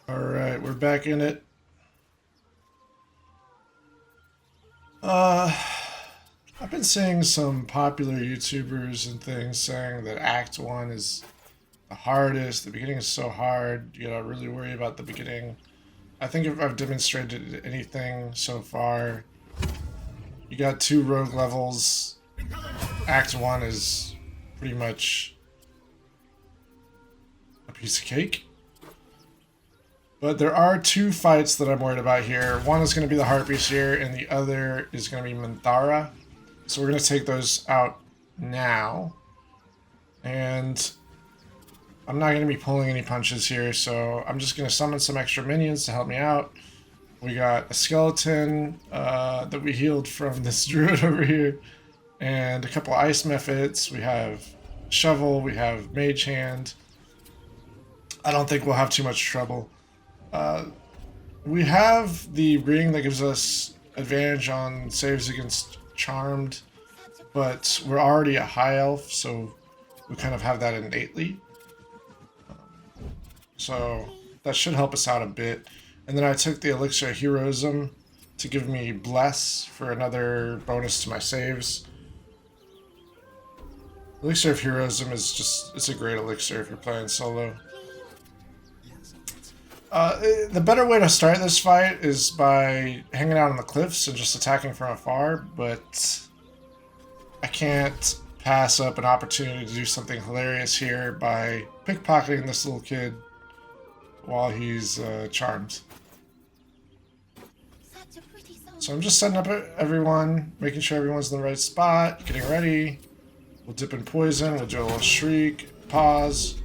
Alright, we're back in it. I've been seeing some popular YouTubers and things saying that Act 1 is the hardest. The beginning is so hard. You gotta really worry about the beginning. I think if I've demonstrated anything so far, you got 2 rogue levels. Act 1 is pretty much a piece of cake. But there are 2 fights that I'm worried about here. One is going to be the Harpies here, and the other is going to be Minthara. So we're going to take those out now. And I'm not going to be pulling any punches here, so I'm just going to summon some extra minions to help me out. We got a skeleton that we healed from this druid over here, and a couple ice methods. We have shovel, we have mage hand. I don't think we'll have too much trouble. We have the ring that gives us advantage on saves against charmed, but we're already a high elf, so we kind of have that innately. So that should help us out a bit. And then I took the elixir of heroism to give me bless for another bonus to my saves. Elixir of heroism is it's a great elixir if you're playing solo. The better way to start this fight is by hanging out on the cliffs and just attacking from afar, but I can't pass up an opportunity to do something hilarious here by pickpocketing this little kid while he's charmed. So I'm just setting up everyone, making sure everyone's in the right spot, getting ready. We'll dip in poison, we'll do a little shriek, pause,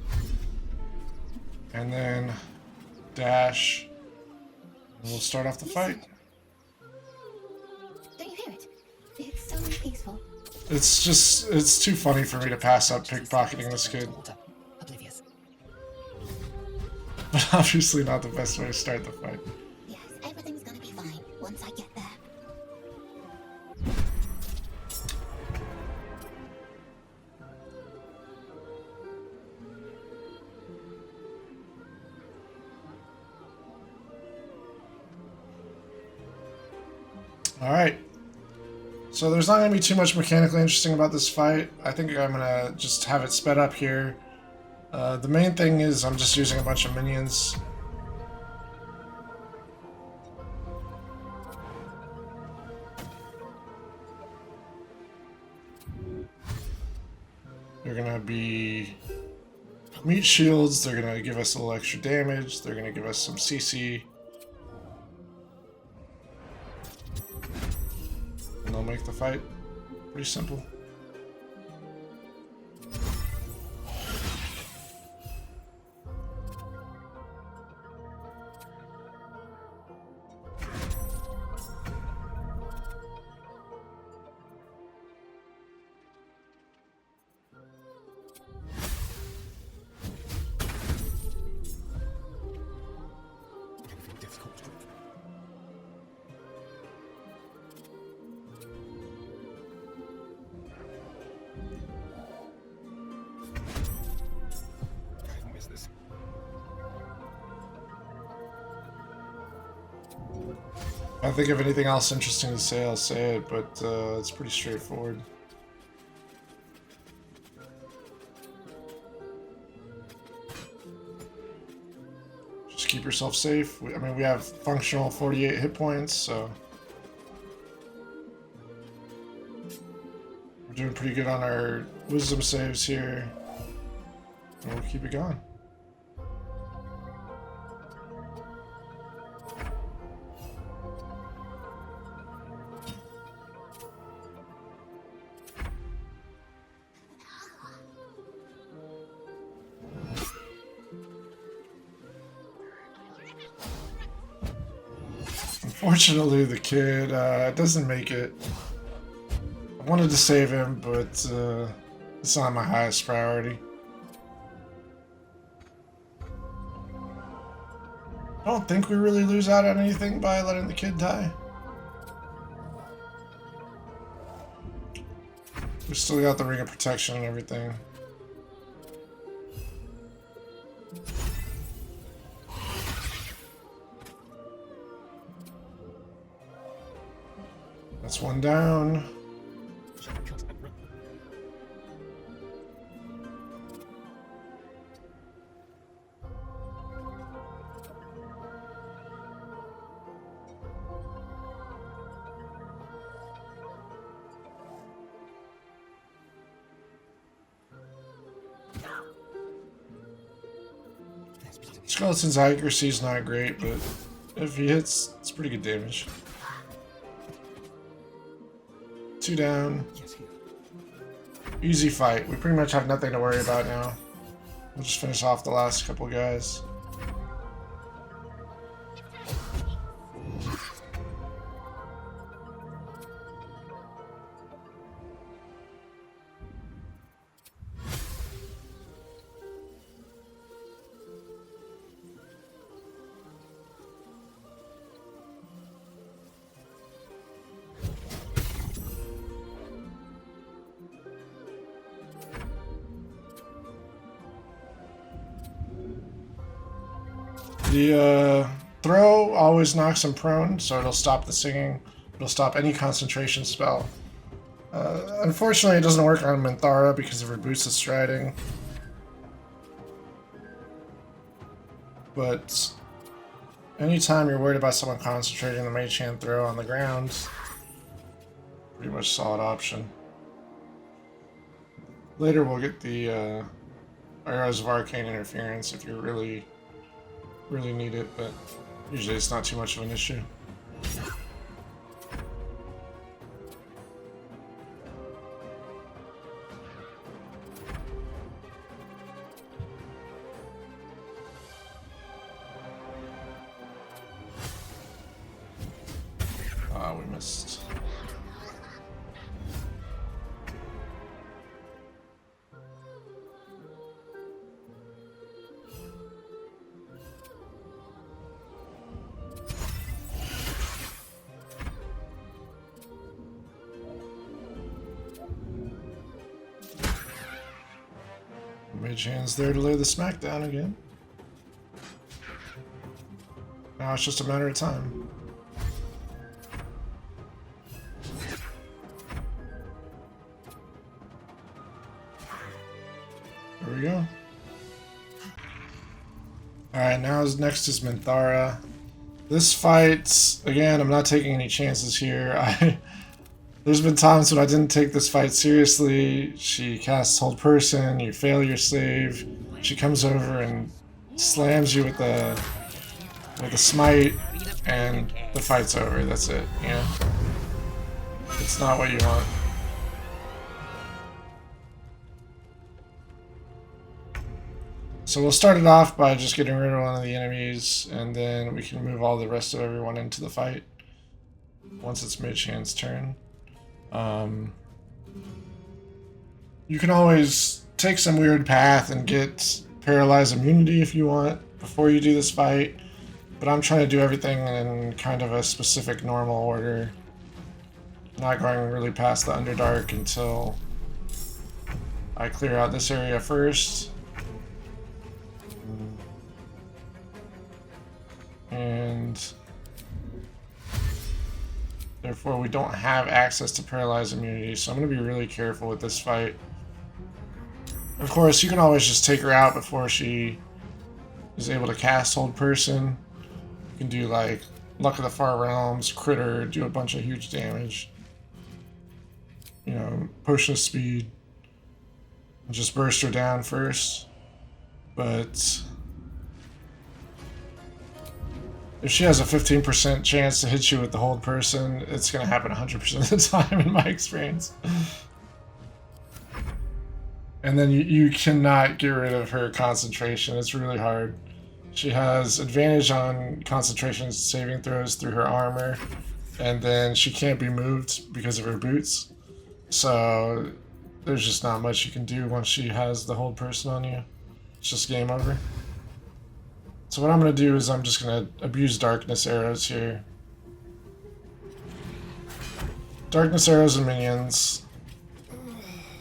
and then dash, and we'll start off the fight. Don't you hear it? It's so peaceful. It's too funny for me to pass up pickpocketing this kid. But obviously not the best way to start the fight. Yes, everything's gonna be fine once I get there. Alright. So there's not going to be too much mechanically interesting about this fight. I think I'm going to just have it sped up here. The main thing is I'm just using a bunch of minions. They're going to be meat shields. They're going to give us a little extra damage. They're going to give us some CC. And they'll make the fight pretty simple. If I think of anything else interesting to say, I'll say it, but it's pretty straightforward. Just keep yourself safe. I mean, we have functional 48 hit points, so we're doing pretty good on our wisdom saves here. And we'll keep it going. Unfortunately, the kid doesn't make it. I wanted to save him, but it's not my highest priority. I don't think we really lose out on anything by letting the kid die. We still got the ring of protection and everything. That's one down. Skeleton's accuracy is not great, but if he hits, it's pretty good damage. 2 down. Easy fight. We pretty much have nothing to worry about now. We'll just finish off the last couple guys. The throw always knocks him prone, so it'll stop the singing. It'll stop any concentration spell. Unfortunately, it doesn't work on Minthara because of her boosted striding. But anytime you're worried about someone concentrating, the mage hand throw on the ground, pretty much solid option. Later we'll get the arrows of arcane interference if you really need it, but usually it's not too much of an issue. Ah, we missed. Mage hand's there to lay the smack down again. Now it's just a matter of time. There we go. Alright, next is Minthara. This fight, again, I'm not taking any chances here. There's been times when I didn't take this fight seriously. She casts Hold Person, you fail your save. She comes over and slams you with a smite, and the fight's over. That's it, you know? It's not what you want. So we'll start it off by just getting rid of one of the enemies, and then we can move all the rest of everyone into the fight once it's Mage Hand's turn. You can always take some weird path and get paralyzed immunity if you want before you do this fight, but I'm trying to do everything in kind of a specific normal order. Not going really past the Underdark until I clear out this area first. And therefore we don't have access to paralyzed immunity, so I'm going to be really careful with this fight. Of course, you can always just take her out before she is able to cast Hold Person. You can do like Luck of the Far Realms, crit her, do a bunch of huge damage. You know, potion of speed. And just burst her down first. But if she has a 15% chance to hit you with the Hold Person, it's going to happen 100% of the time in my experience. And then you cannot get rid of her concentration. It's really hard. She has advantage on concentration saving throws through her armor, and then she can't be moved because of her boots. So there's just not much you can do once she has the Hold Person on you. It's just game over. So what I'm going to do is I'm just going to abuse Darkness Arrows here. Darkness Arrows and minions.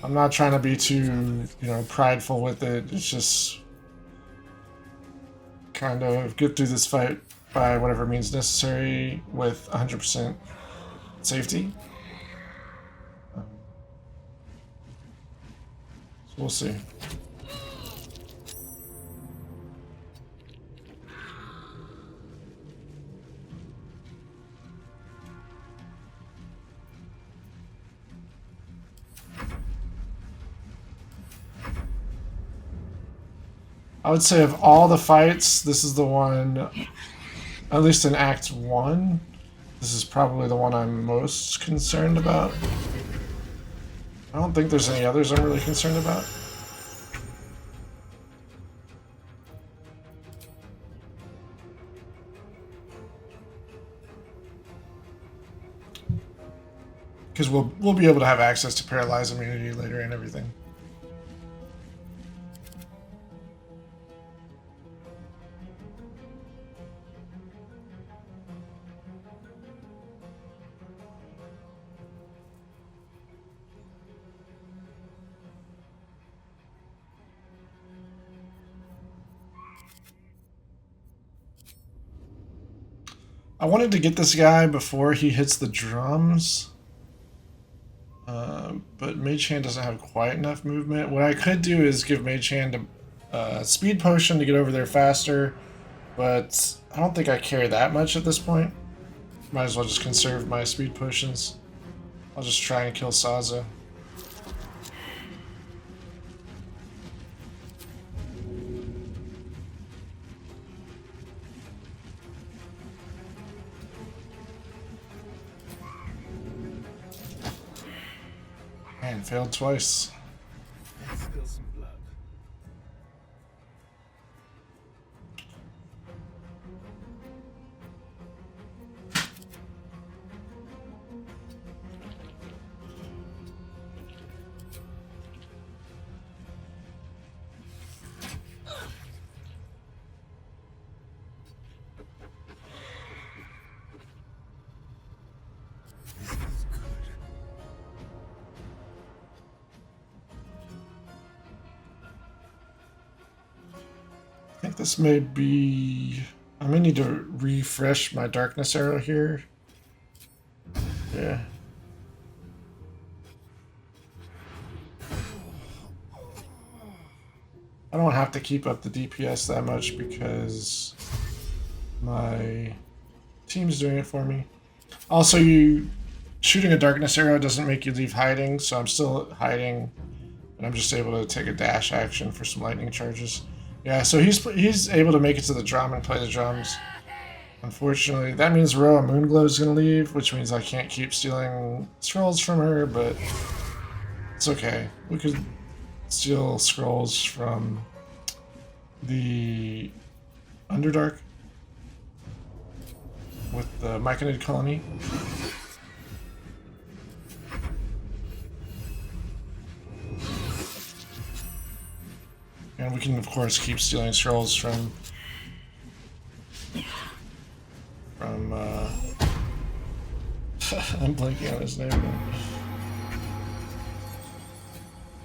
I'm not trying to be too, prideful with it. It's just kind of get through this fight by whatever means necessary with 100% safety. We'll see. I would say of all the fights, this is the one, at least in Act 1, this is probably the one I'm most concerned about. I don't think there's any others I'm really concerned about. Because we'll be able to have access to paralyze immunity later and everything. I wanted to get this guy before he hits the drums, but Mage Hand doesn't have quite enough movement. What I could do is give Mage Hand a speed potion to get over there faster, but I don't think I care that much at this point. Might as well just conserve my speed potions. I'll just try and kill Saza. Man, failed twice. Let's spill some blood. I think this may be... I may need to refresh my darkness arrow here. Yeah. I don't have to keep up the DPS that much because my team's doing it for me. Also, shooting a darkness arrow doesn't make you leave hiding, so I'm still hiding, and I'm just able to take a dash action for some lightning charges. Yeah, so he's able to make it to the drum and play the drums. Unfortunately, that means Roa Moonglow is going to leave, which means I can't keep stealing scrolls from her, but it's okay. We could steal scrolls from the Underdark with the Myconid colony. And we can, of course, keep stealing scrolls from I'm blanking on his name now.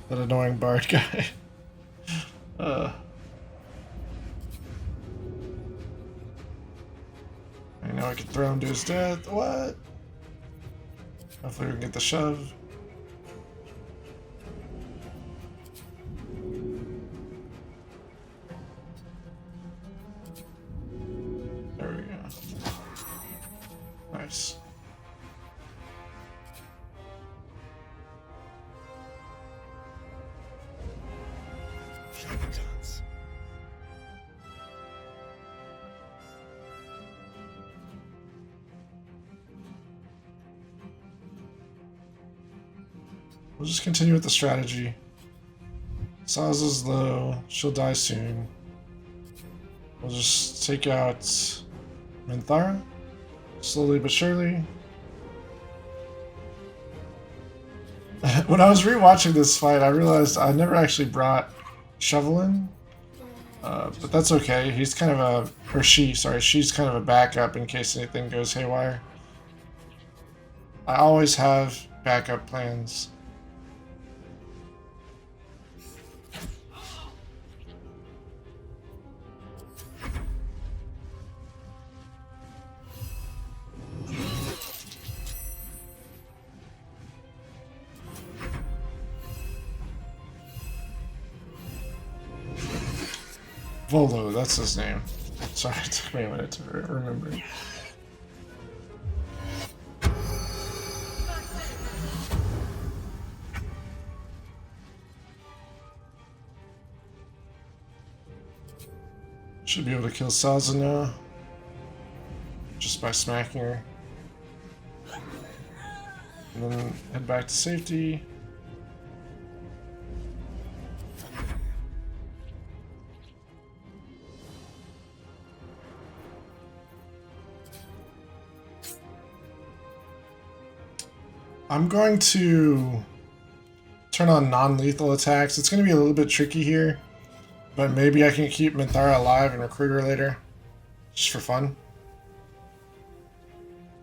That annoying bard guy. I know I can throw him to his death. What? Hopefully we can get the shove. There we go. Nice. Charlatans. We'll just continue with the strategy. Saza's low. She'll die soon. We'll just take out Minthara. Slowly but surely. When I was rewatching this fight, I realized I never actually brought Shovel in. But that's okay. He's kind of a... Or she's kind of a backup in case anything goes haywire. I always have backup plans. Volo, that's his name. Sorry, it took me a minute to remember. Should be able to kill Salza now. Just by smacking her. And then head back to safety. I'm going to turn on non-lethal attacks. It's going to be a little bit tricky here, but maybe I can keep Minthara alive and recruit her later, just for fun.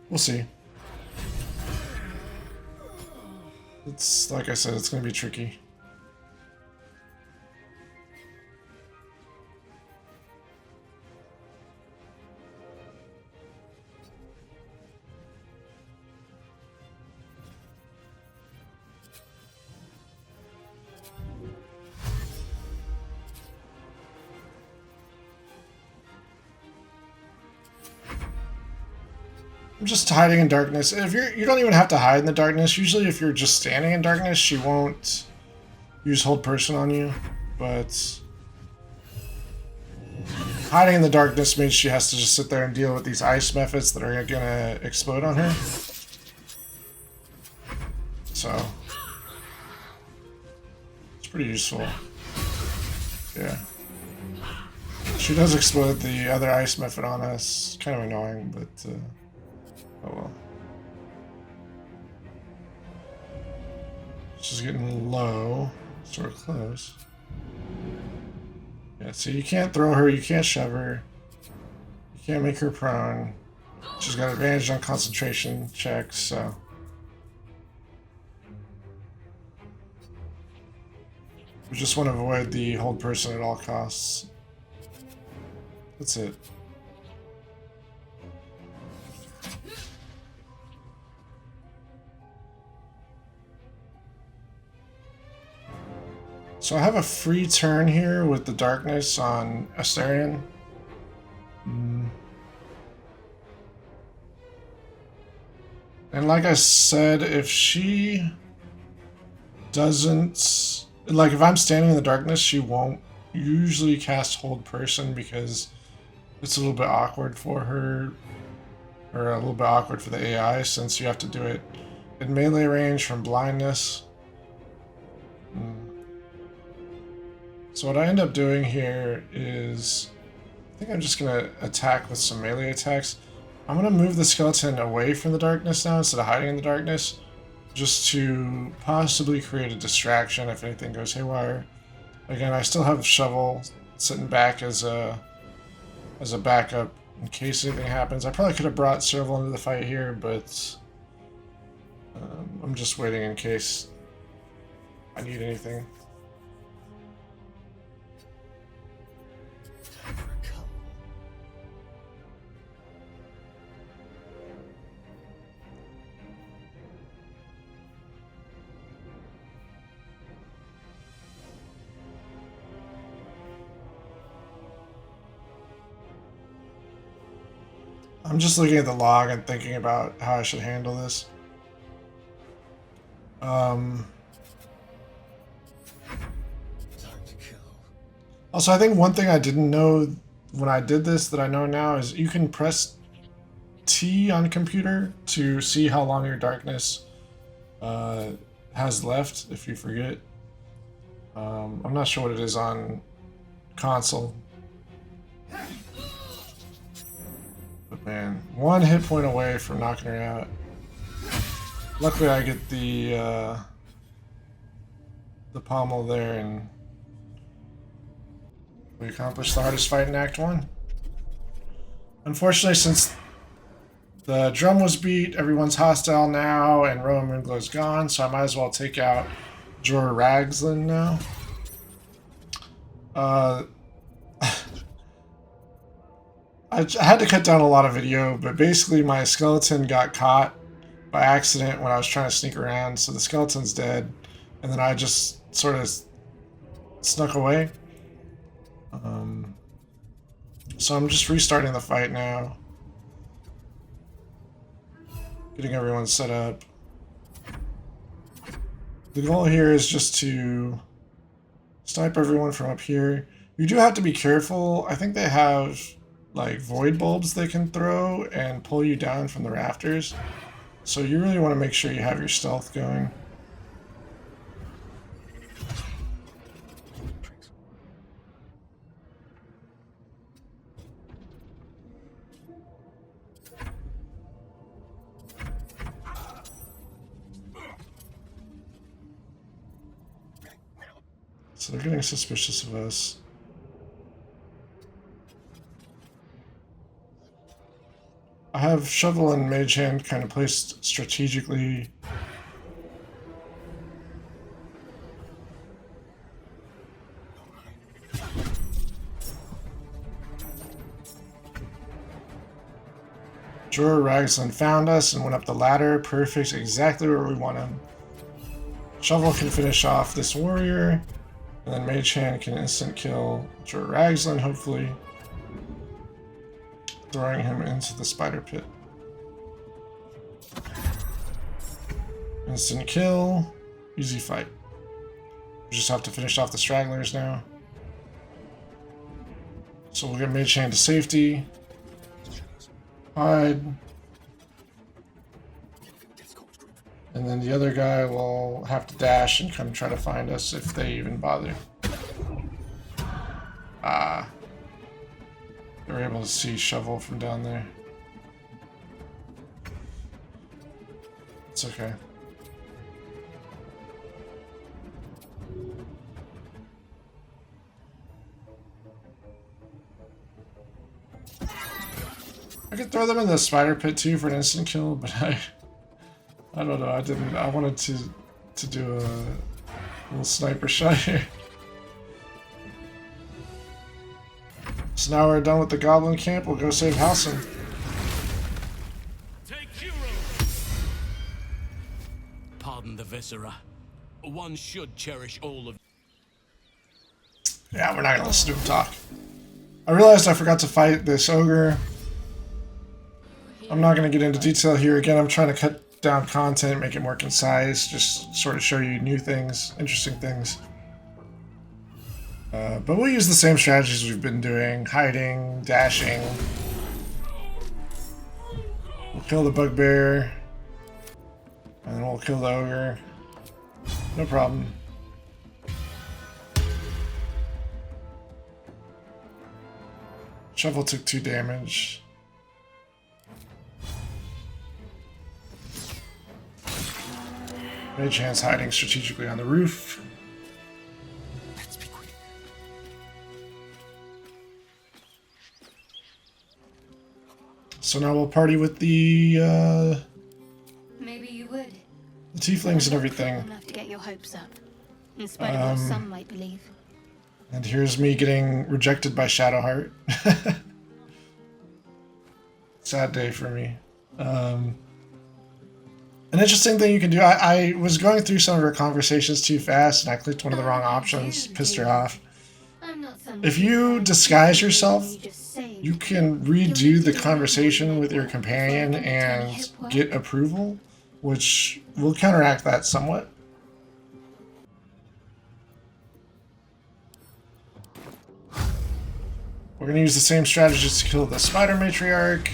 We'll see. It's, like I said, it's going to be tricky. I'm just hiding in darkness. If you don't even have to hide in the darkness. Usually if you're just standing in darkness, she won't use hold person on you. But hiding in the darkness means she has to just sit there and deal with these ice methods that are gonna explode on her. So it's pretty useful. Yeah. She does explode the other ice method on us. Kind of annoying, but oh well. She's getting low. Sort of close. Yeah, so you can't throw her, you can't shove her. You can't make her prone. She's got advantage on concentration checks, so. We just want to avoid the hold person at all costs. That's it. So I have a free turn here with the darkness on Astarion. And like I said, if she doesn't... Like, if I'm standing in the darkness, she won't usually cast Hold Person because it's a little bit awkward for her, or a little bit awkward for the AI since you have to do it in melee range from blindness. So what I end up doing here is, I think I'm just going to attack with some melee attacks. I'm going to move the skeleton away from the darkness now instead of hiding in the darkness, just to possibly create a distraction if anything goes haywire. Again, I still have Shovel sitting back as a backup in case anything happens. I probably could have brought Serval into the fight here, but I'm just waiting in case I need anything. I'm just looking at the log and thinking about how I should handle this. Also, I think one thing I didn't know when I did this that I know now is you can press T on computer to see how long your darkness has left if you forget. I'm not sure what it is on console. But man, one hit point away from knocking her out. Luckily I get the pommel there and we accomplished the hardest fight in Act 1. Unfortunately, since the drum was beat, everyone's hostile now, and Rowan Moonglow's gone, so I might as well take out Dror Ragzlin now. I had to cut down a lot of video, but basically my skeleton got caught by accident when I was trying to sneak around, so the skeleton's dead, and then I just sort of snuck away. So I'm just restarting the fight now. Getting everyone set up. The goal here is just to snipe everyone from up here. You do have to be careful. I think they have like void bulbs they can throw and pull you down from the rafters. So you really want to make sure you have your stealth going. So they're getting suspicious of us. I have Shovel and Mage Hand kind of placed strategically. Dror Ragzlin found us and went up the ladder. Perfect, exactly where we want him. Shovel can finish off this warrior, and then Mage Hand can instant kill Dror Ragzlin, hopefully. Throwing him into the spider pit. Instant kill. Easy fight. We just have to finish off the stragglers now. So we'll get Mage Hand to safety. Hide. And then the other guy will have to dash and come try to find us if they even bother. They were able to see Shovel from down there. It's okay. I could throw them in the spider pit too for an instant kill, but I don't know. I didn't. I wanted to do a little sniper shot here. So now we're done with the goblin camp. We'll go save Halcyon. Take hero. Pardon the viscera. One should cherish all of. Yeah, we're not gonna listen to him talk. I realized I forgot to fight this ogre. I'm not gonna get into detail here. Again, I'm trying to cut down content, make it more concise, just sort of show you new things, interesting things. But we'll use the same strategies we've been doing. Hiding, dashing. We'll kill the bugbear. And then we'll kill the ogre. No problem. Shovel took 2 damage. Mage Hand's hiding strategically on the roof. Let's be quick. So now we'll party with the Maybe you would. tieflings and everything. Enough to get your hopes up, in spite of what some might believe. And here's me getting rejected by Shadowheart. Sad day for me. An interesting thing you can do, I was going through some of her conversations too fast and I clicked one of the wrong options, pissed her off. I'm not someone If you disguise yourself, you just saved. you can redo the conversation with your companion and get approval, which will counteract that somewhat. We're going to use the same strategies to kill the spider matriarch.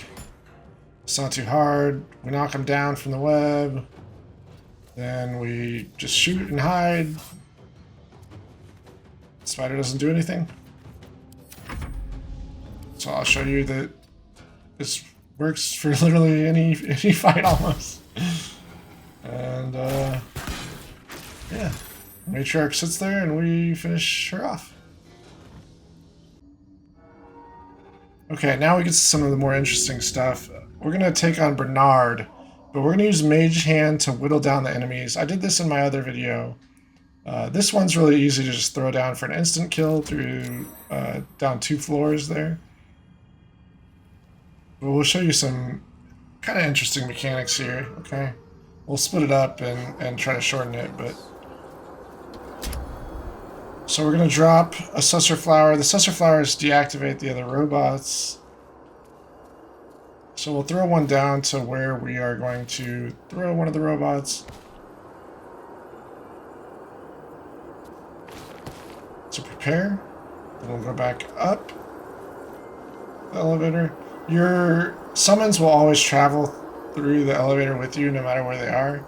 It's not too hard. We knock him down from the web. Then we just shoot and hide. The spider doesn't do anything. So I'll show you that this works for literally any fight almost. And yeah, matriarch sits there and we finish her off. Okay, now we get to some of the more interesting stuff. We're going to take on Bernard, but we're going to use Mage Hand to whittle down the enemies. I did this in my other video. This one's really easy to just throw down for an instant kill through down 2 floors there. But we'll show you some kind of interesting mechanics here, okay? We'll split it up and try to shorten it, but So we're going to drop a Sussur Flower. The Sussur Flowers deactivate the other robots. So we'll throw one down to where we are going to throw one of the robots. To prepare. Then we'll go back up the elevator. Your summons will always travel through the elevator with you no matter where they are.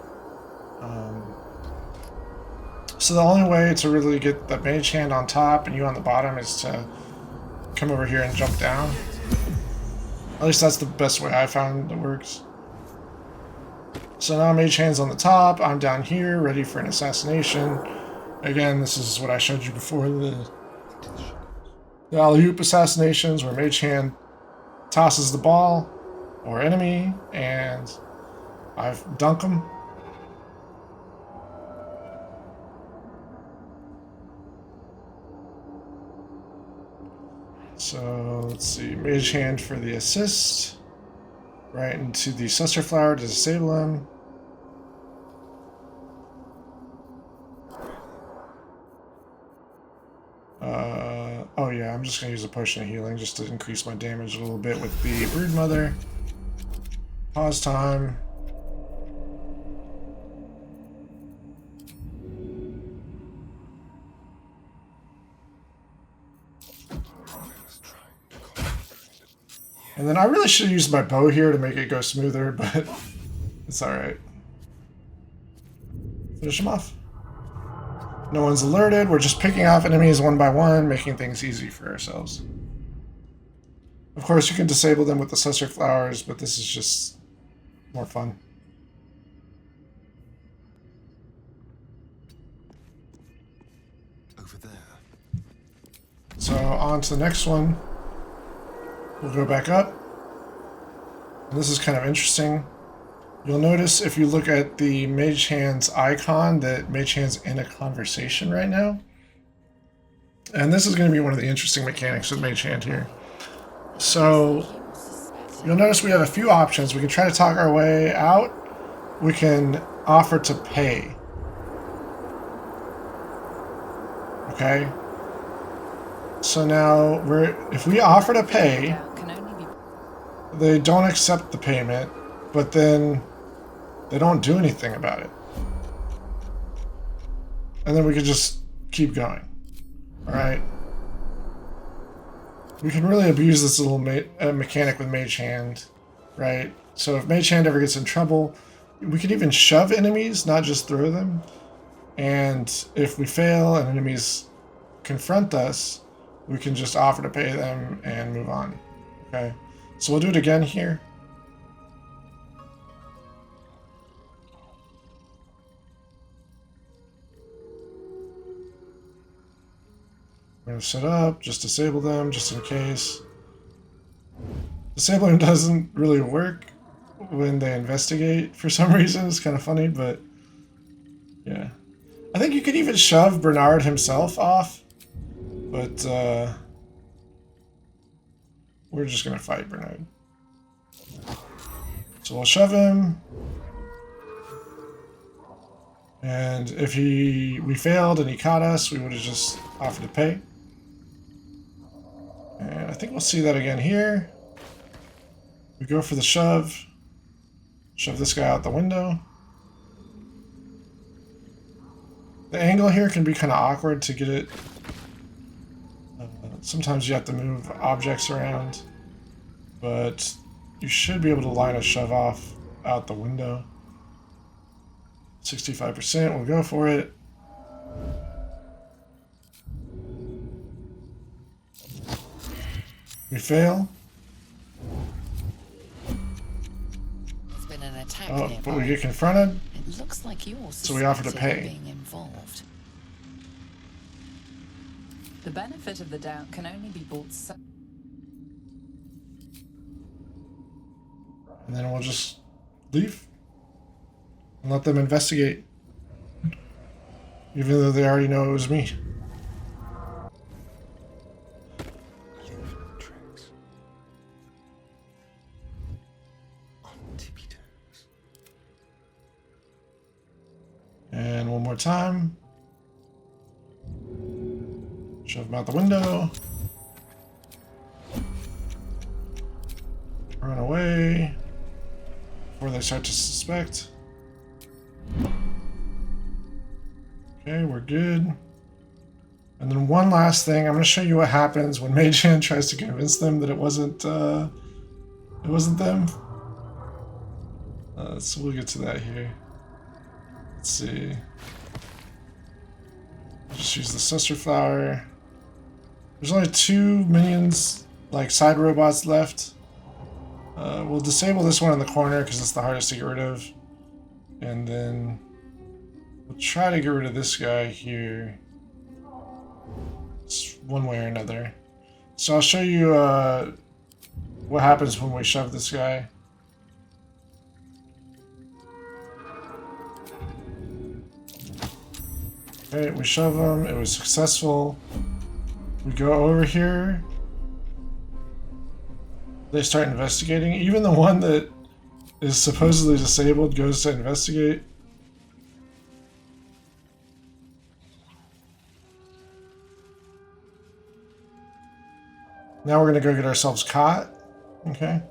So the only way to really get the mage hand on top and you on the bottom is to come over here and jump down. At least that's the best way I found that works. So now mage hand's on the top, I'm down here, ready for an assassination. Again, this is what I showed you before, the alley-oop assassinations, where mage hand tosses the ball or enemy, and I dunk them. So let's see, mage hand for the assist, right into the Sussur Flower to disable him. Oh yeah, I'm just gonna use a potion of healing just to increase my damage a little bit with the Broodmother. Pause time. And then I really should have used my bow here to make it go smoother, but it's alright. Finish him off. No one's alerted. We're just picking off enemies one by one, making things easy for ourselves. Of course, you can disable them with the Sussur Flowers, but this is just more fun. Over there. So on to the next one. We'll go back up. And this is kind of interesting. You'll notice if you look at the Mage Hand's icon that Mage Hand's in a conversation right now. And this is going to be one of the interesting mechanics with Mage Hand here. So you'll notice we have a few options. We can try to talk our way out. We can offer to pay. Okay. So now if we offer to pay, they don't accept the payment, but then they don't do anything about it. And then we could just keep going. Alright? We can really abuse this little mechanic with Mage Hand, right? So if Mage Hand ever gets in trouble, we can even shove enemies, not just throw them. And if we fail and enemies confront us, we can just offer to pay them and move on. Okay? So we'll do it again here. We're going to set up, just disable them, just in case. Disabling doesn't really work when they investigate for some reason. It's kind of funny, but yeah. I think you could even shove Bernard himself off, but we're just going to fight Bernard. So we'll shove him. And if we failed and he caught us, we would have just offered to pay. And I think we'll see that again here. We go for the shove. Shove this guy out the window. The angle here can be kind of awkward to get it. Sometimes you have to move objects around, but you should be able to line a shove off out the window. 65%, we'll go for it. We fail. There's been an attack Oh, nearby. but we get confronted. It looks like you're So we offer to suspected of pay. being involved. The benefit of the doubt can only be bought so. And then we'll just leave and let them investigate, even though they already know it was me. Tricks. On tippy toes. And one more time. Shove him out the window. Run away before they start to suspect. Okay, we're good. And then one last thing, I'm going to show you what happens when Mage Hand tries to convince them that it wasn't them. So we'll get to that here. Let's see. Just use the Sussor Flower. There's only 2 minions, like side robots left. We'll disable this one in the corner because it's the hardest to get rid of. And then we'll try to get rid of this guy here. It's one way or another. So I'll show you what happens when we shove this guy. Okay, we shove him. It was successful. We go over here. They start investigating. Even the one that is supposedly disabled goes to investigate. Now we're going to go get ourselves caught. Okay.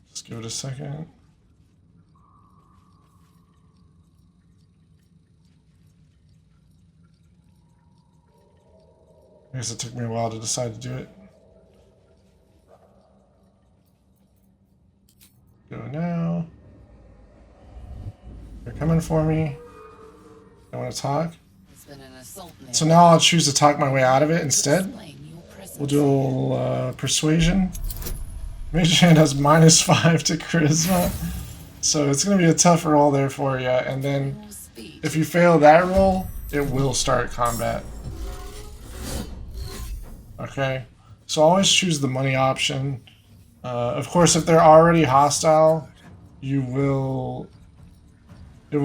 Just give it a second. I guess it took me a while to decide to do it. Go now. They're coming for me. I want to talk. There's been an assault near. So now I'll choose to talk my way out of it instead. Explain your presence. We'll do a little persuasion. Mage Hand has -5 to charisma. So it's going to be a tough roll there for you. And then More speed. if you fail that roll, it will start combat. Okay. So always choose the money option. Of course, if they're already hostile, it will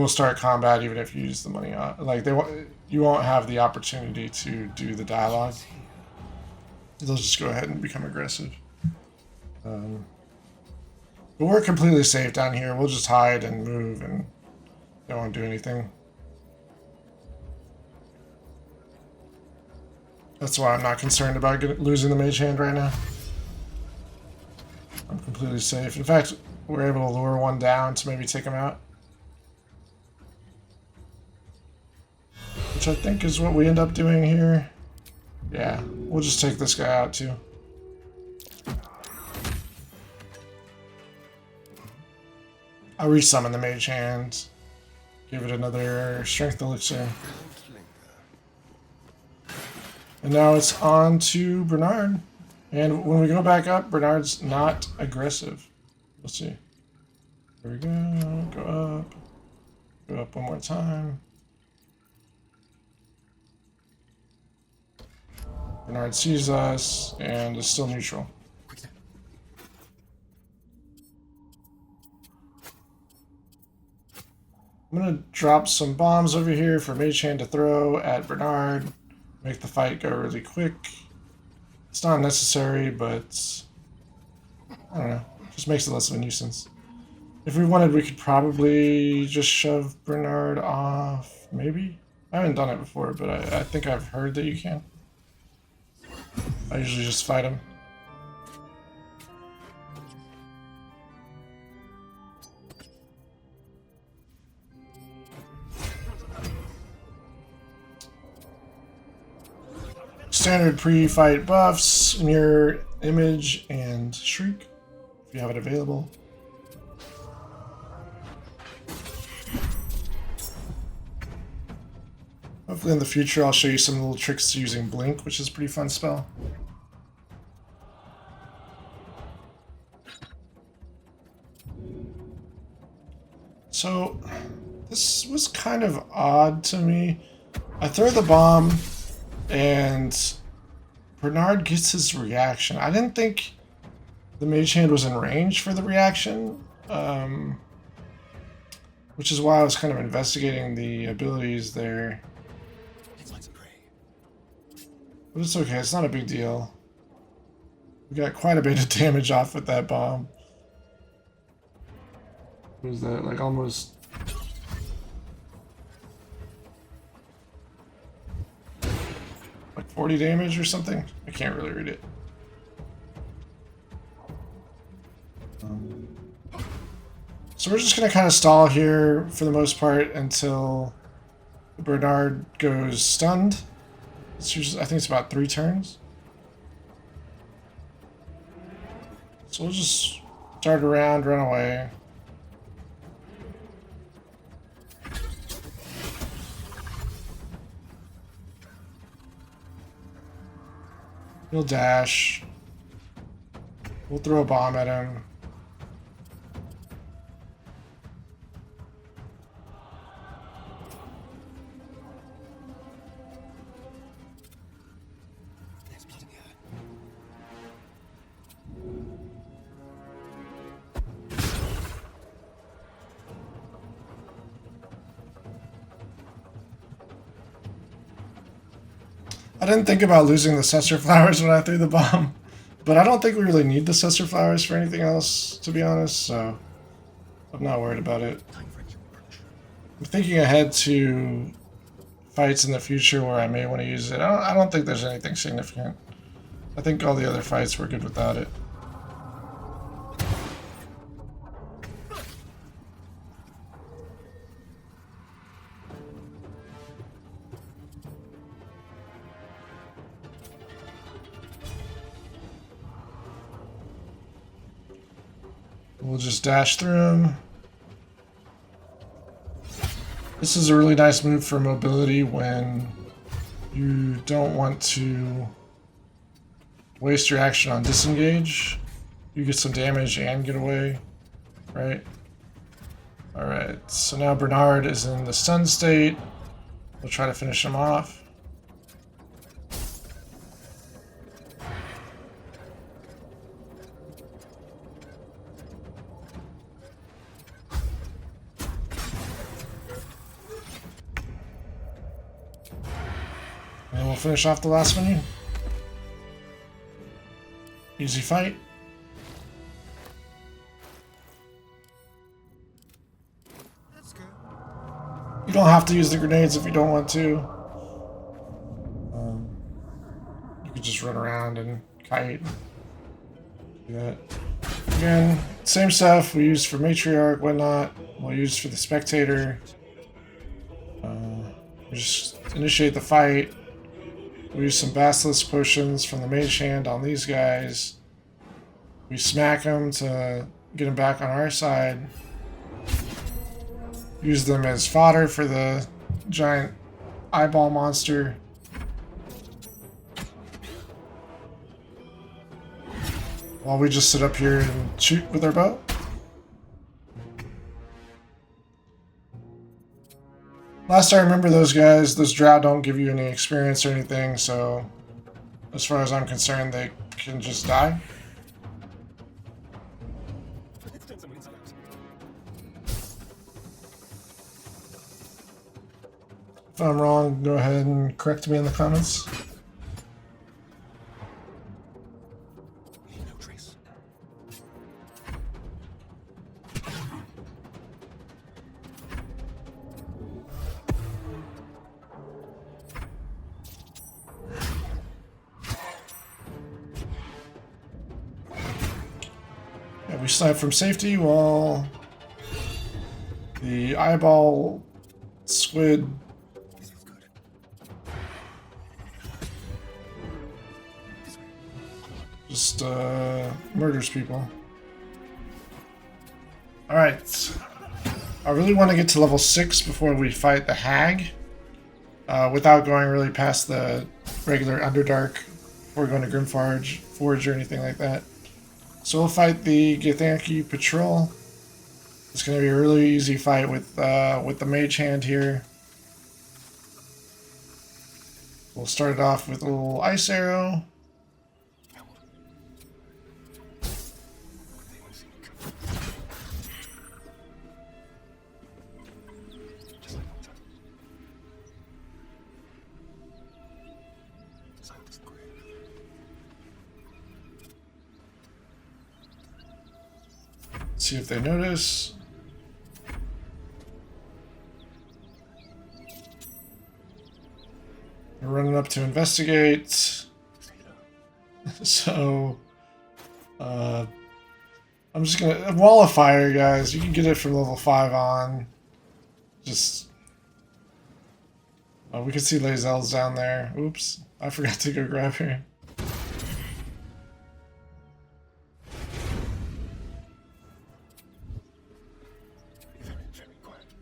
start combat even if you use the money. Like you won't have the opportunity to do the dialogue. They'll just go ahead and become aggressive. But we're completely safe down here. We'll just hide and move, and they won't do anything. That's why I'm not concerned about losing the Mage Hand right now. I'm completely safe. In fact, we're able to lure one down to maybe take him out. Which I think is what we end up doing here. Yeah, we'll just take this guy out too. I'll resummon the Mage Hand. Give it another Strength Elixir. And now it's on to Bernard. And when we go back up, Bernard's not aggressive. We'll see. Here we go. Go up. Go up one more time. Bernard sees us and is still neutral. I'm going to drop some bombs over here for Mage Hand to throw at Bernard. Make the fight go really quick. It's not necessary, but I don't know. Just makes it less of a nuisance. If we wanted, we could probably just shove Bernard off, maybe? I haven't done it before, but I think I've heard that you can. I usually just fight him. Standard pre-fight buffs, mirror image, and shriek, if you have it available. Hopefully in the future I'll show you some little tricks to using blink, which is a pretty fun spell. So, this was kind of odd to me. I throw the bomb, and Bernard gets his reaction. I didn't think the Mage Hand was in range for the reaction, which is why I was kind of investigating the abilities there. But it's okay, it's not a big deal. We got quite a bit of damage off with that bomb. What is that? Like almost. Like 40 damage or something? I can't really read it. So we're just going to kind of stall here for the most part until Bernard goes stunned. It's usually, I think it's about 3 turns. So we'll just start around, run away. He'll dash. We'll throw a bomb at him. I didn't think about losing the Cesar Flowers when I threw the bomb, but I don't think we really need the Cesar Flowers for anything else, to be honest, so I'm not worried about it. I'm thinking ahead to fights in the future where I may want to use it. I don't think there's anything significant. I think all the other fights were good without it. We'll just dash through him. This is a really nice move for mobility when you don't want to waste your action on disengage. You get some damage and get away, right? Alright, so now Bernard is in the stun state. We'll try to finish him off. And we'll finish off the last menu. Easy fight. You don't have to use the grenades if you don't want to. You could just run around and kite. Do that. Again, same stuff we use for Matriarch, whatnot. We'll use for the Spectator. We just initiate the fight. We use some Basilisk potions from the Mage Hand on these guys. We smack them to get them back on our side. Use them as fodder for the giant eyeball monster. While we just sit up here and shoot with our bow. Last I remember, those guys, those drow don't give you any experience or anything, so as far as I'm concerned, they can just die. If I'm wrong, go ahead and correct me in the comments. Yeah, we snipe from safety while the eyeball squid just murders people. Alright. I really want to get to level 6 before we fight the hag. Without going really past the regular Underdark before going to Grimforge Forge or anything like that. So we'll fight the Githyanki Patrol. It's going to be a really easy fight with the Mage Hand here. We'll start it off with a little Ice Arrow. See if they notice. We're running up to investigate. So, I'm just gonna wall of fire, guys. You can get it from level 5 on. Just, we can see Lae'zel's down there. Oops, I forgot to go grab her.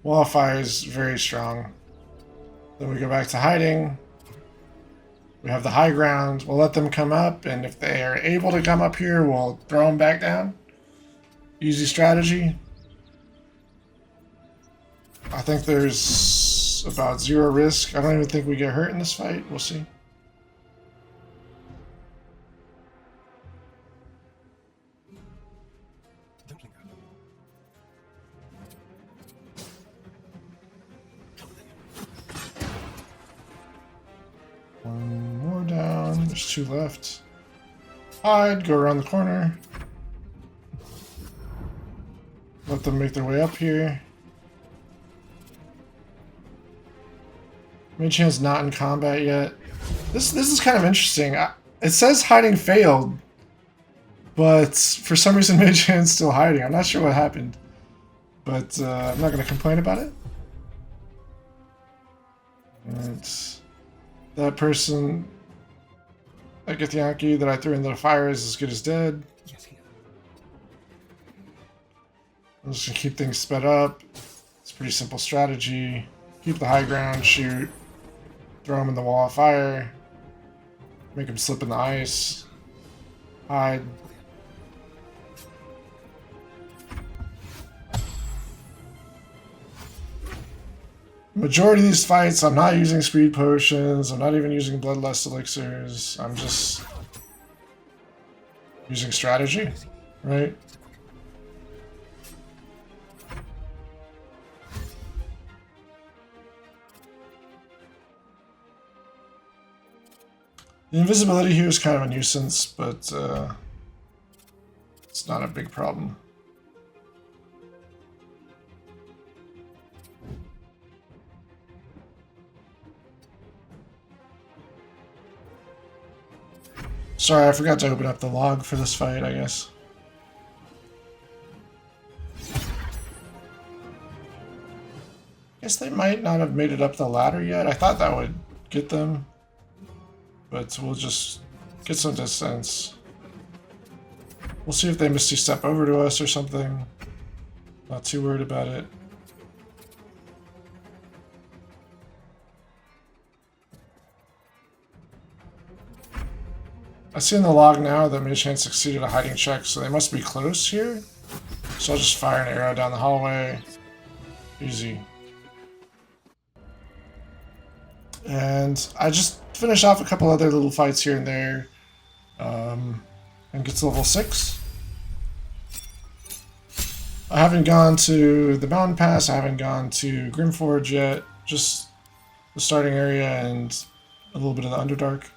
Wall of fire is very strong. Then we go back to hiding. We have the high ground. We'll let them come up, and if they are able to come up here, we'll throw them back down. Easy strategy. I think there's about 0 risk. I don't even think we get hurt in this fight. We'll see. One more down. There's 2 left. Hide. Go around the corner. Let them make their way up here. Mage Hand's not in combat yet. This is kind of interesting. It says hiding failed, but for some reason Mage Hand's still hiding. I'm not sure what happened, but I'm not going to complain about it. And that person, that Githyanki that I threw into the fire is as good as dead. I'm just going to keep things sped up. It's a pretty simple strategy. Keep the high ground, shoot, throw them in the wall of fire, make them slip in the ice, hide. Majority of these fights, I'm not using speed potions, I'm not even using bloodlust elixirs, I'm just using strategy, right? The invisibility here is kind of a nuisance, but it's not a big problem. Sorry, I forgot to open up the log for this fight, I guess. Guess they might not have made it up the ladder yet. I thought that would get them. But we'll just get some distance. We'll see if they misty step over to us or something. Not too worried about it. I see in the log now that Mage Hand succeeded a hiding check, so they must be close here. So I'll just fire an arrow down the hallway. Easy. And I just finish off a couple other little fights here and there, and get to level 6. I haven't gone to the Mountain Pass, I haven't gone to Grimforge yet, just the starting area and a little bit of the Underdark.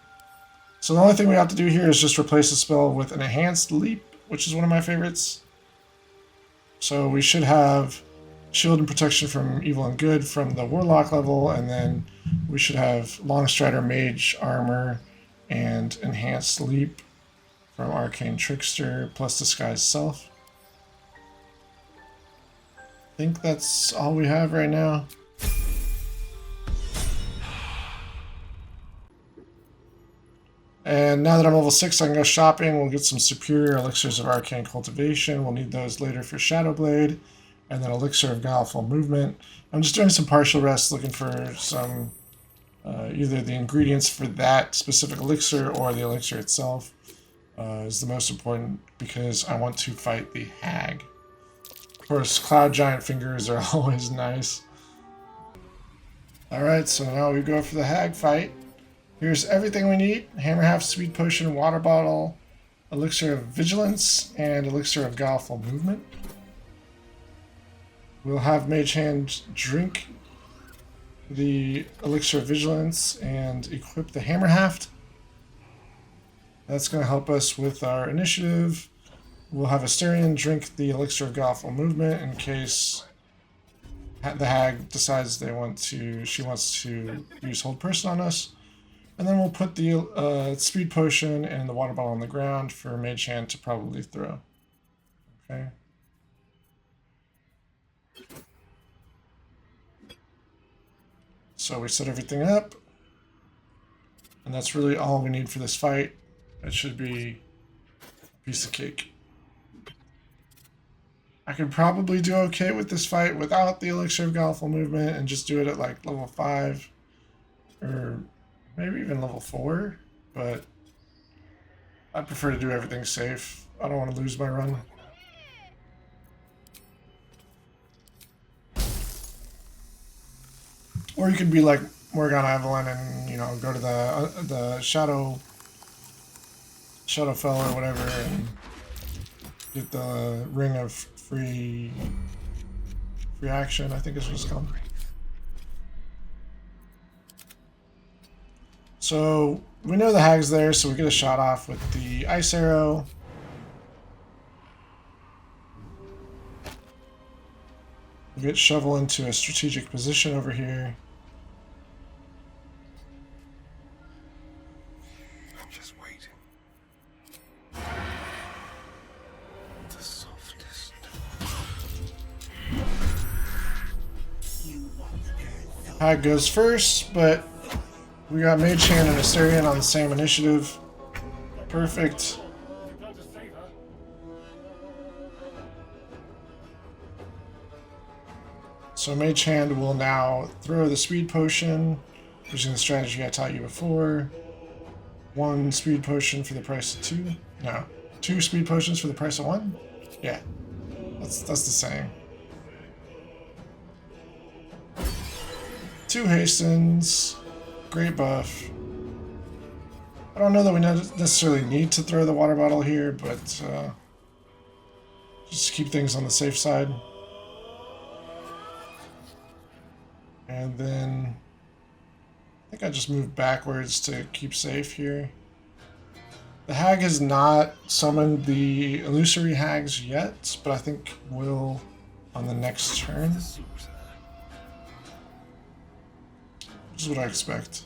So the only thing we have to do here is just replace the spell with an Enhanced Leap, which is one of my favorites. So we should have shield and protection from evil and good from the Warlock level, and then we should have Longstrider Mage armor and Enhanced Leap from Arcane Trickster plus Disguise Self. I think that's all we have right now. And now that I'm level 6, I can go shopping. We'll get some superior elixirs of arcane cultivation. We'll need those later for Shadowblade. And then elixir of guileful movement. I'm just doing some partial rest, looking for some either the ingredients for that specific elixir or the elixir itself is the most important because I want to fight the hag. Of course, cloud giant fingers are always nice. Alright, so now we go for the hag fight. Here's everything we need. Hammer half, speed potion, water bottle, elixir of vigilance, and elixir of guileful movement. We'll have Mage Hand drink the elixir of vigilance and equip the hammer haft. That's going to help us with our initiative. We'll have Astarion drink the elixir of guileful movement in case the hag decides she wants to use hold person on us. And then we'll put the speed potion and the water bottle on the ground for Mage Hand to probably throw. Okay. So we set everything up. And that's really all we need for this fight. It should be a piece of cake. I could probably do okay with this fight without the Elixir of Galful movement and just do it at like level 5 or maybe even level 4, but I prefer to do everything safe. I don't want to lose my run. Or you could be like Morgan Evelyn and, you know, go to the Shadowfell or whatever and get the Ring of Free Action, I think is what it's called. So we know the hag's there, so we get a shot off with the ice arrow. We get Shovel into a strategic position over here. I'm just waiting. The softest. Hag goes first, but we got Mage Hand and Astarion on the same initiative. Perfect. So Mage Hand will now throw the speed potion using the strategy I taught you before. 1 speed potion for the price of 2. No, 2 speed potions for the price of 1? Yeah, that's the saying. 2 hastens. Great buff. I don't know that we necessarily need to throw the water bottle here, but just keep things on the safe side. And then I think I just moved backwards to keep safe here. The hag has not summoned the illusory hags yet, but I think will on the next turn. Which is what I expect.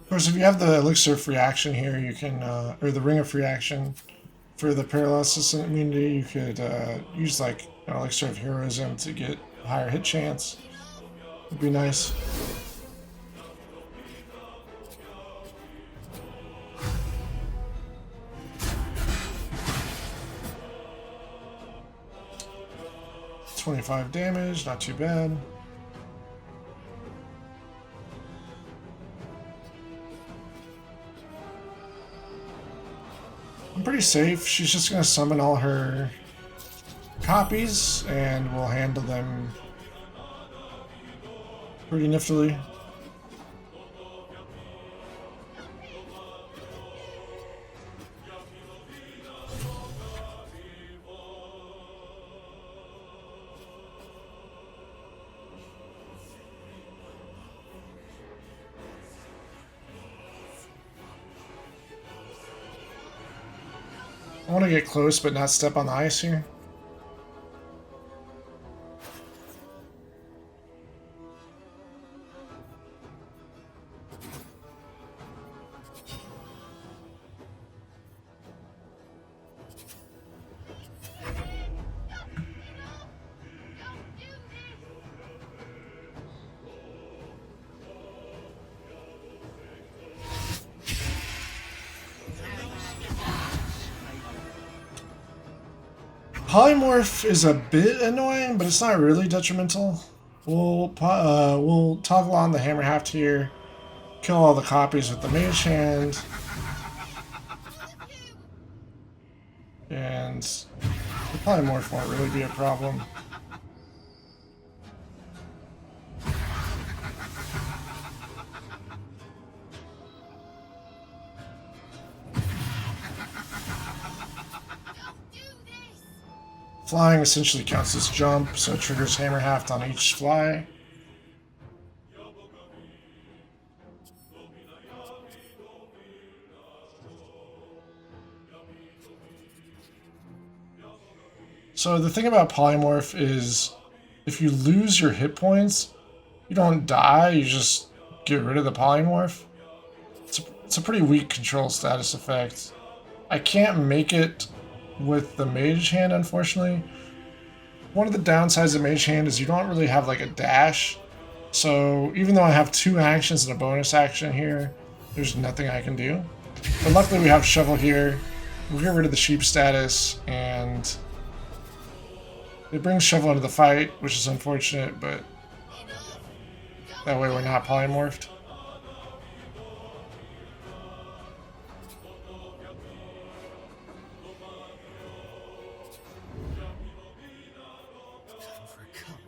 Of course, if you have the elixir of free action here, you can, or the ring of free action for the paralysis immunity, you could use like an elixir of heroism to get a higher hit chance. Would be nice. $25 damage, not too bad. I'm pretty safe. She's just going to summon all her copies and we'll handle them pretty niftily. I want to get close but not step on the ice here. Polymorph is a bit annoying, but it's not really detrimental. We'll toggle on the hammer haft here, kill all the copies with the mage hand, and the polymorph won't really be a problem. Flying essentially counts as jump, so it triggers hammer haft on each fly. So the thing about polymorph is if you lose your hit points, you don't die, you just get rid of the polymorph. It's a pretty weak control status effect. I can't make it with the mage hand, unfortunately. One of the downsides of mage hand is you don't really have like a dash. So even though I have 2 actions and a bonus action here, there's nothing I can do. But luckily we have shovel here. We'll get rid of the sheep status, and it brings shovel into the fight, which is unfortunate, but that way we're not polymorphed. Time for a cup.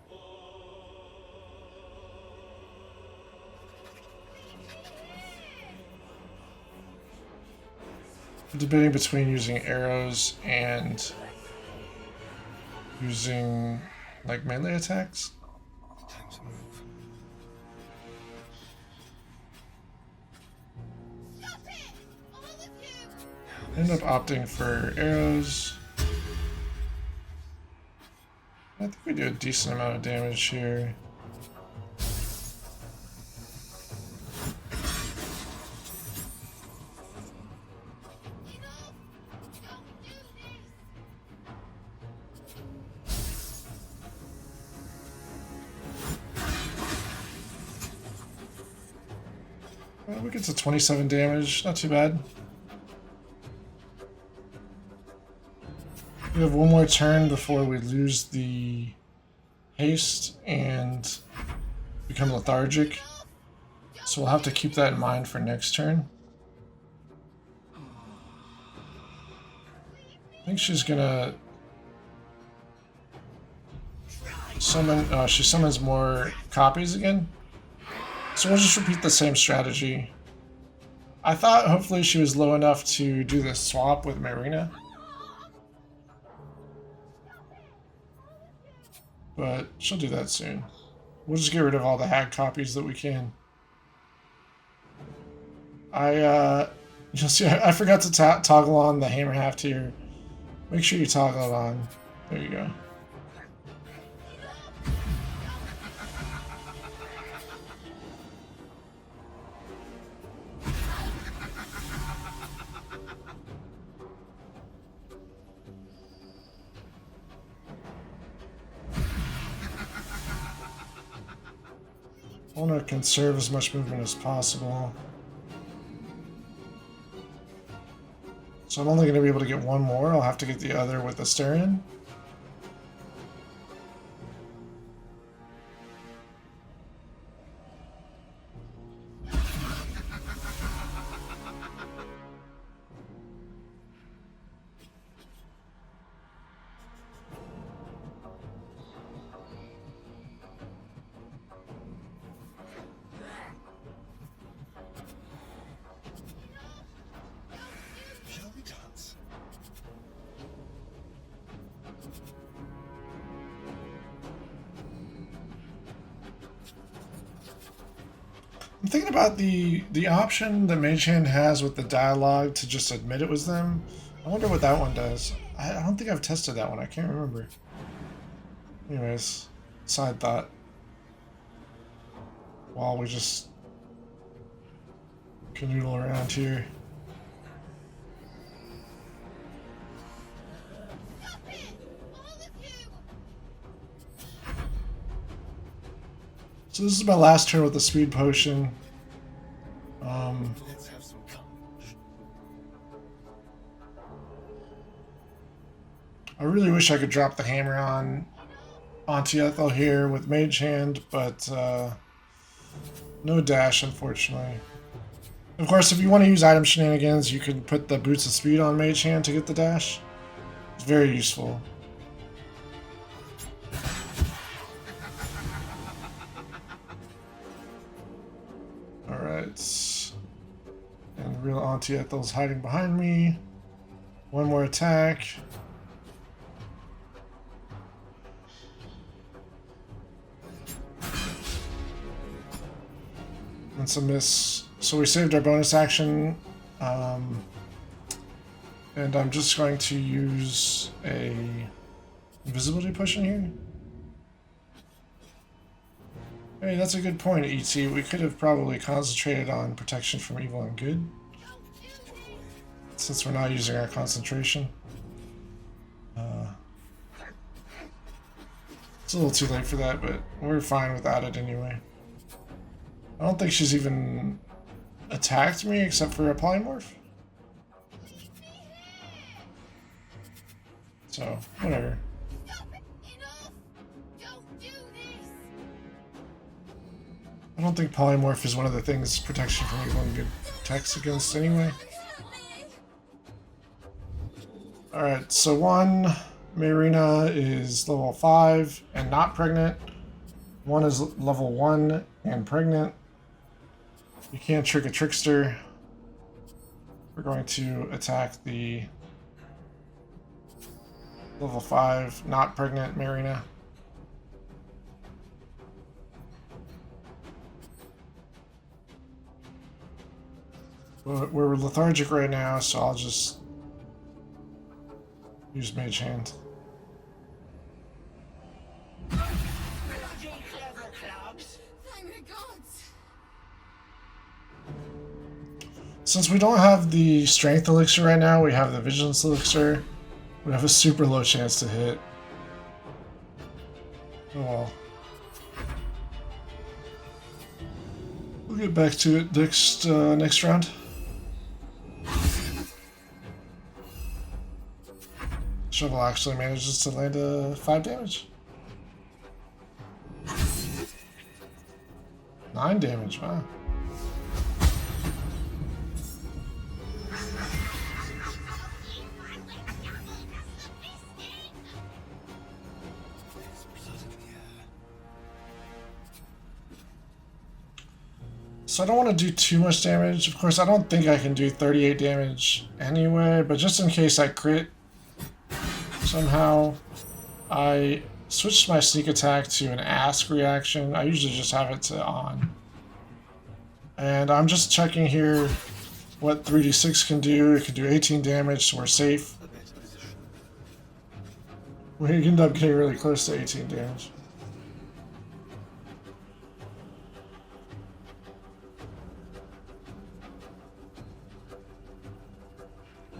I'm debating between using arrows and using like melee attacks. Time to move. End up opting for arrows. I think we do a decent amount of damage here. Well, we get to 27 damage, not too bad. We have one more turn before we lose the haste and become lethargic. So we'll have to keep that in mind for next turn. I think she's gonna summon, she summons more copies again. So we'll just repeat the same strategy. I thought hopefully she was low enough to do the swap with Marina. But she'll do that soon. We'll just get rid of all the hag copies that we can. You'll see, I forgot to toggle on the hammer half tier. Make sure you toggle it on. There you go. I want to conserve as much movement as possible. So I'm only going to be able to get one more. I'll have to get the other with Astarion. Shall we dance? I'm thinking about the option that Mage Hand has with the dialogue to just admit it was them. I wonder what that one does. I don't think I've tested that one. I can't remember. Anyways, side thought. While we just canoodle around here. So this is my last turn with the speed potion. Let's have some courage. I really wish I could drop the hammer on Auntie Ethel here with Mage Hand, but no dash, unfortunately. Of course, if you want to use item shenanigans, you can put the Boots of Speed on Mage Hand to get the dash. It's very useful. Alright. And the real Auntie Ethel's hiding behind me. One more attack. That's a miss. So we saved our bonus action. And I'm just going to use a invisibility pushing here? Hey, that's a good point, ET. We could have probably concentrated on protection from evil and good, since we're not using our concentration. It's a little too late for that, but we're fine without it anyway. I don't think she's even attacked me except for a polymorph. So, whatever. I don't think polymorph is one of the things protection from evil and good protects against anyway. Alright, so one Marina is level 5 and not pregnant. One is level 1 and pregnant. You can't trick a trickster. We're going to attack the level 5 not pregnant Marina. We're lethargic right now, so I'll just use Mage Hand. Since we don't have the Strength Elixir right now, we have the Vigilance Elixir. We have a super low chance to hit. Oh well. We'll get back to it next round. Shovel actually manages to land 5 damage. 9 damage, wow. So I don't want to do too much damage. Of course, I don't think I can do 38 damage anyway, but just in case I crit somehow, I switched my sneak attack to an ask reaction. I usually just have it to on. And I'm just checking here what 3d6 can do. It can do 18 damage, so we're safe. We end up getting really close to 18 damage.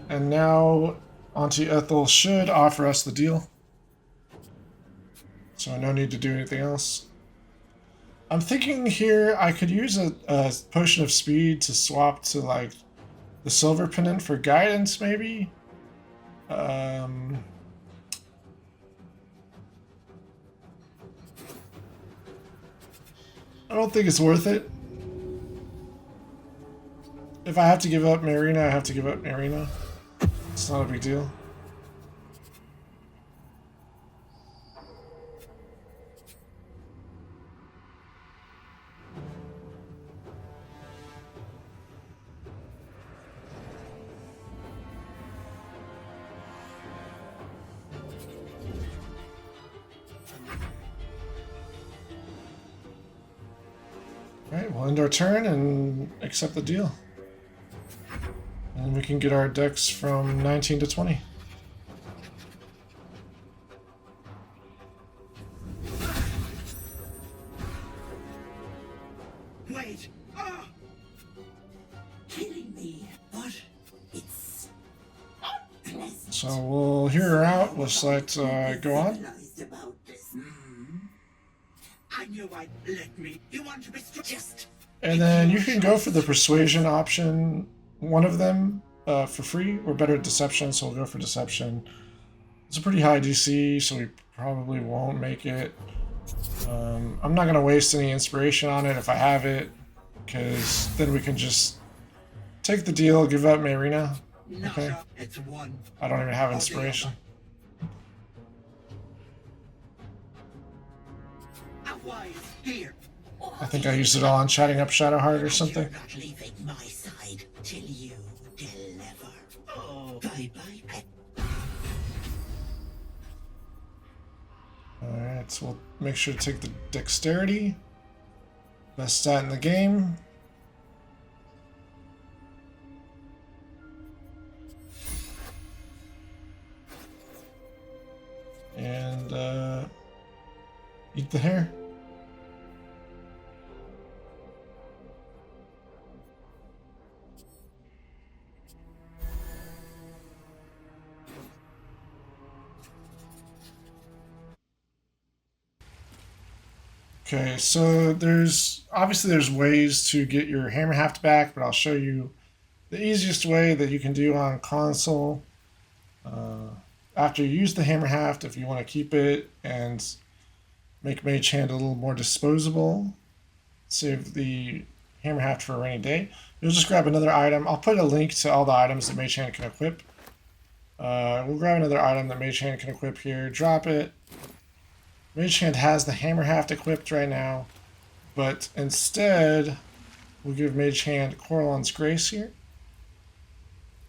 And now Auntie Ethel should offer us the deal. So no need to do anything else. I'm thinking here I could use a potion of speed to swap to like the silver pendant for guidance maybe. I don't think it's worth it. If I have to give up Marina, I have to give up Marina. It's not a big deal. Alright, we'll end our turn and accept the deal. And we can get our decks from 19 to 20. Wait! Ah! Killing me, but it's unpleasant. So we'll hear her out. We'll select go on. About this. I knew I'd let me. You want to be just. And then you can go for the persuasion option, one of them, for free. We're better at deception, so we'll go for deception. It's a pretty high DC, so we probably won't make it. I'm not going to waste any inspiration on it if I have it, because then we can just take the deal, give up Marina. Okay. It's one. I don't even have inspiration. Here. I think I used it all on chatting up Shadowheart or something. You're not leaving my side till you deliver. Oh. Bye-bye, pet. Alright, so we'll make sure to take the dexterity. Best stat in the game. And Eat the hair. Okay, so there's ways to get your hammer haft back, but I'll show you the easiest way that you can do on console. After you use the hammer haft, if you want to keep it and make mage hand a little more disposable, save the hammer haft for a rainy day, you'll just grab another item. I'll put a link to all the items that mage hand can equip. We'll grab another item that mage hand can equip here, drop it. Mage hand has the hammer haft equipped right now, but instead we'll give mage hand Coralon's Grace here.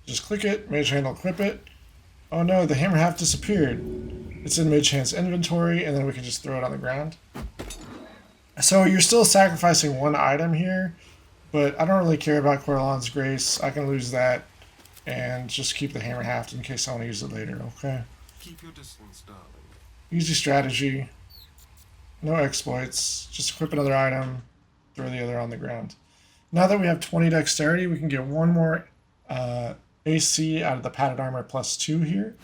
Just click it, mage hand will equip it. Oh no, the hammer haft disappeared. It's in mage hand's inventory, and then we can just throw it on the ground. So you're still sacrificing one item here, but I don't really care about Coralon's Grace. I can lose that and just keep the hammer haft in case I want to use it later, okay? Keep your distance, darling. Easy strategy. No exploits. Just equip another item, throw the other on the ground. Now that we have 20 dexterity, we can get one more AC out of the padded armor +2 here.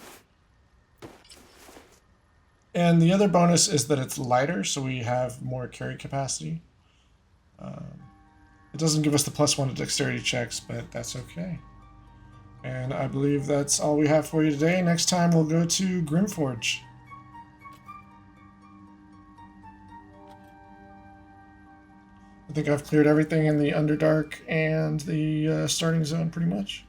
And the other bonus is that it's lighter, so we have more carry capacity. It doesn't give us the +1 to dexterity checks, but that's okay. And I believe that's all we have for you today. Next time we'll go to Grimforge. I think I've cleared everything in the Underdark and the starting zone pretty much.